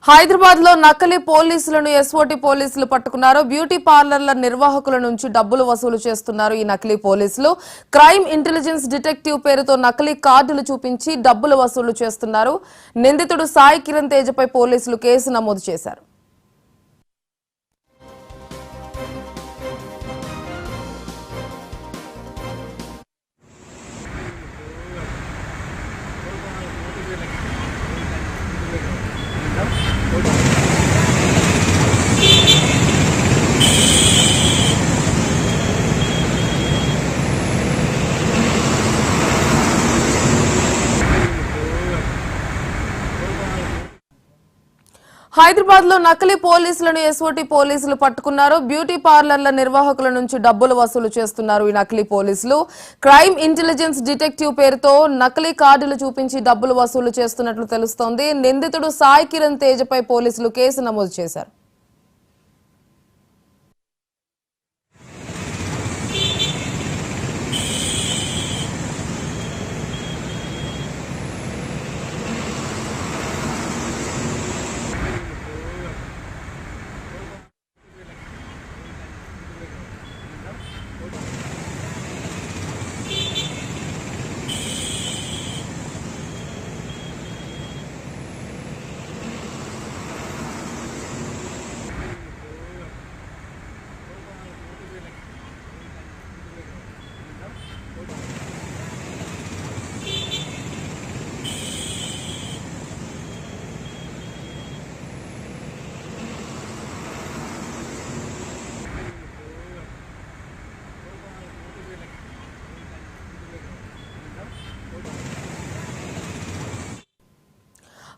హైదరాబాద్ లో నకిలీ పోలీసులను ఎస్ఓటీ పోలీసులు పట్టుకున్నారు. బ్యూటీ పార్లర్ల నిర్వాహకుల నుంచి డబ్బులు వసూలు చేస్తున్నారు. ఈ నకిలీ పోలీసులు క్రైమ్ ఇంటెలిజెన్స్ డిటెక్టివ్ పేరుతో నకిలీ కార్డులు చూపించి డబ్బులు వసూలు చేస్తున్నారు. నిందితుడు సాయి కిరణ్ తేజపై పోలీసులు కేసు నమోదు చేశారు. హైదరాబాద్ లో నకిలీ పోలీసులను ఎస్ఓటీ పోలీసులు పట్టుకున్నారు. బ్యూటీ పార్లర్ల నిర్వాహకుల నుంచి డబ్బులు వసూలు చేస్తున్నారు. ఈ నకిలీ పోలీసులు క్రైమ్ ఇంటెలిజెన్స్ డిటెక్టివ్ పేరుతో నకిలీ కార్డులు చూపించి డబ్బులు వసూలు చేస్తున్నట్లు తెలుస్తోంది. నిందితుడు సాయి కిరణ్ తేజపై పోలీసులు కేసు నమోదు చేశారు.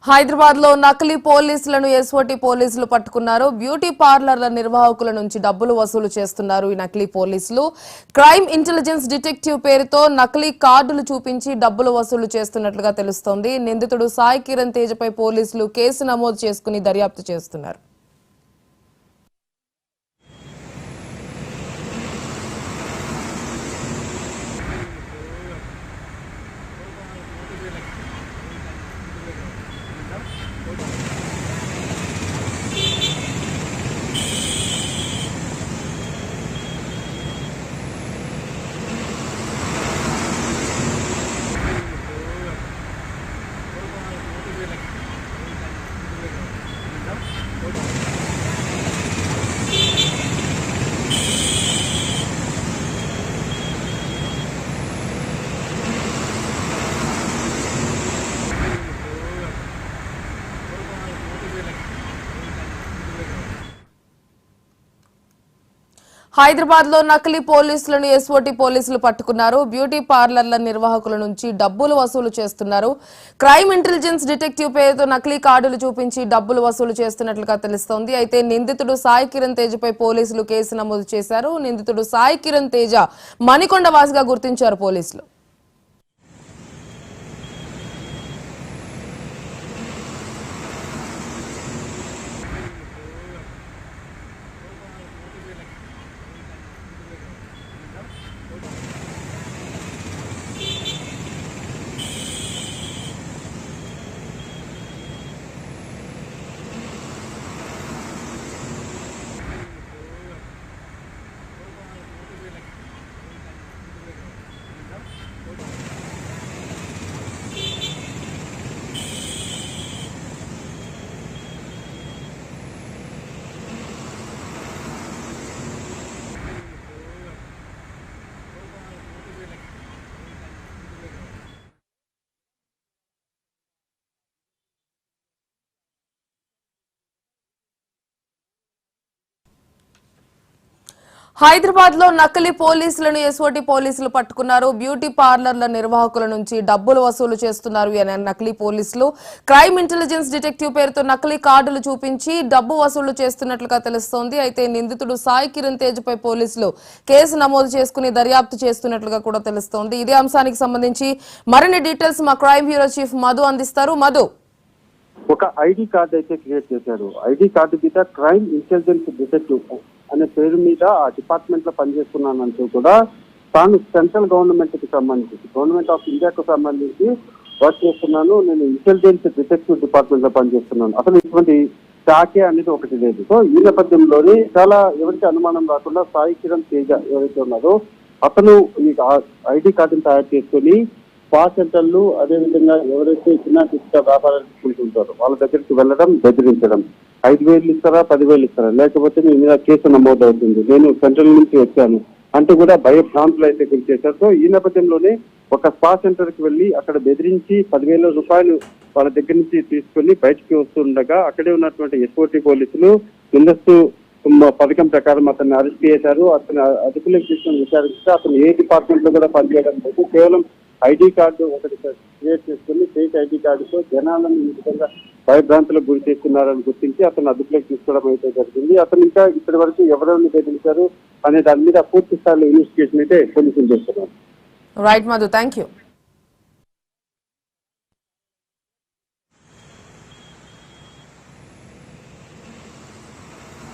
హైదరాబాద్ లో నకిలీ పోలీసులను ఎస్ఓటీ పోలీసులు పట్టుకున్నారు. బ్యూటీ పార్లర్ల నిర్వాహకుల నుంచి డబ్బులు వసూలు చేస్తున్నారు. ఈ నకిలీ పోలీసులు క్రైమ్ ఇంటెలిజెన్స్ డిటెక్టివ్ పేరుతో నకిలీ కార్డులు చూపించి డబ్బులు వసూలు చేస్తున్నట్లుగా తెలుస్తోంది. నిందితుడు సాయి కిరణ్ తేజపై పోలీసులు కేసు నమోదు చేసుకుని దర్యాప్తు చేస్తున్నారు. హైదరాబాద్ లో నకిలీ పోలీసులను ఎస్ఓటీ పోలీసులు పట్టుకున్నారు. బ్యూటీ పార్లర్ల నిర్వాహకుల నుంచి డబ్బులు వసూలు చేస్తున్నారు. క్రైమ్ ఇంటెలిజెన్స్ డిటెక్టివ్ పేరుతో నకిలీ కార్డులు చూపించి డబ్బులు వసూలు చేస్తున్నట్లుగా తెలుస్తోంది. అయితే నిందితుడు సాయి కిరణ్ తేజపై పోలీసులు కేసు నమోదు చేశారు. నిందితుడు సాయి కిరణ్ తేజ మణికొండ వాసిగా గుర్తించారు పోలీసులు. హైదరాబాద్ లో నకిలీ పోలీసులను ఎస్ఓటీ పోలీసులు పట్టుకున్నారు. బ్యూటీ పార్లర్ల నిర్వాహకుల నుంచి డబ్బులు వసూలు చేస్తున్నారు. నకిలీ పోలీసులు క్రైమ్ ఇంటెలిజెన్స్ డిటెక్టివ్ పేరుతో నకిలీ కార్డులు చూపించి డబ్బు వసూలు చేస్తున్నట్లుగా తెలుస్తోంది. అయితే నిందితుడు సాయి కిరణ్ తేజపై పోలీసులు కేసు నమోదు చేసుకుని దర్యాప్తు చేస్తున్నట్లుగా కూడా తెలుస్తోంది. ఇదే అంశానికి సంబంధించి మరిన్ని డీటెయిల్స్ మా క్రైమ్ బ్యూరో చీఫ్ మధు అందిస్తారు. మధు, ఒక ఐడి కార్డు అయితే క్రియేట్ చేశారు. ఐడి కార్డు మీద క్రైమ్ ఇంటెలిజెన్స్ డిటెక్టివ్ అనే పేరు మీద ఆ డిపార్ట్మెంట్ లో పనిచేస్తున్నానంటూ కూడా తాను సెంట్రల్ గవర్నమెంట్ కి సంబంధించి గవర్నమెంట్ ఆఫ్ ఇండియాకు సంబంధించి వర్క్ చేస్తున్నాను, నేను ఇంటెలిజెన్స్ డిటెక్టివ్ డిపార్ట్మెంట్ లో పనిచేస్తున్నాను. అసలు ఇటువంటి శాఖే అనేది ఒకటి లేదు. సో ఈ నేపథ్యంలోనే చాలా ఎవరికి అనుమానం రాకుండా సాయి కిరణ్ తేజ ఎవరైతే ఉన్నారో అతను ఈ ఐడి కార్డును తయారు చేసుకుని స్పా సెంటర్లు, అదేవిధంగా ఎవరైతే చిన్న చిన్న వ్యాపారాలు తీసుకుంటుంటారో వాళ్ళ దగ్గరికి వెళ్ళడం, బెదిరించడం. 5,000 ఇస్తారా, 10,000 ఇస్తారా, లేకపోతే మీ మీద కేసు నమోదు అవుతుంది, నేను సెంట్రల్ నుంచి వచ్చాను అంటూ కూడా భయభ్రాంతులు అయితే గురి చేశారు. సో ఈ నేపథ్యంలోనే ఒక స్పా సెంటర్ కి వెళ్ళి అక్కడ బెదిరించి 10,000 రూపాయలు వాళ్ళ దగ్గర నుంచి తీసుకుని బయటికి వస్తుండగా అక్కడే ఉన్నటువంటి ఎస్ఓటి పోలీసులు ముందస్తు పథకం ప్రకారం అతన్ని అరెస్ట్ చేశారు. అతను అదుపులోకి తీసుకుని విచారిస్తే అతను ఏ డిపార్ట్మెంట్ లో కూడా పనిచేయడం లేదు, కేవలం ఐడి కార్డు ఒకటి క్రియేట్ చేసుకుని ఫేక్ ఐడి కార్డుతో జనాలను ఈ విధంగా భయభ్రాంతులకు గురి చేస్తున్నారని గుర్తించి అతను అదుపులోకి తీసుకోవడం అయితే జరిగింది. అతను ఇంకా ఇప్పటి వరకు ఎవరెవరిని బెదిరించారు అనే దాని మీద పూర్తి స్థాయిలో ఇన్వెస్టిగేషన్ అయితే పోలీసులు చేస్తున్నారు. Right Madhu, thank you.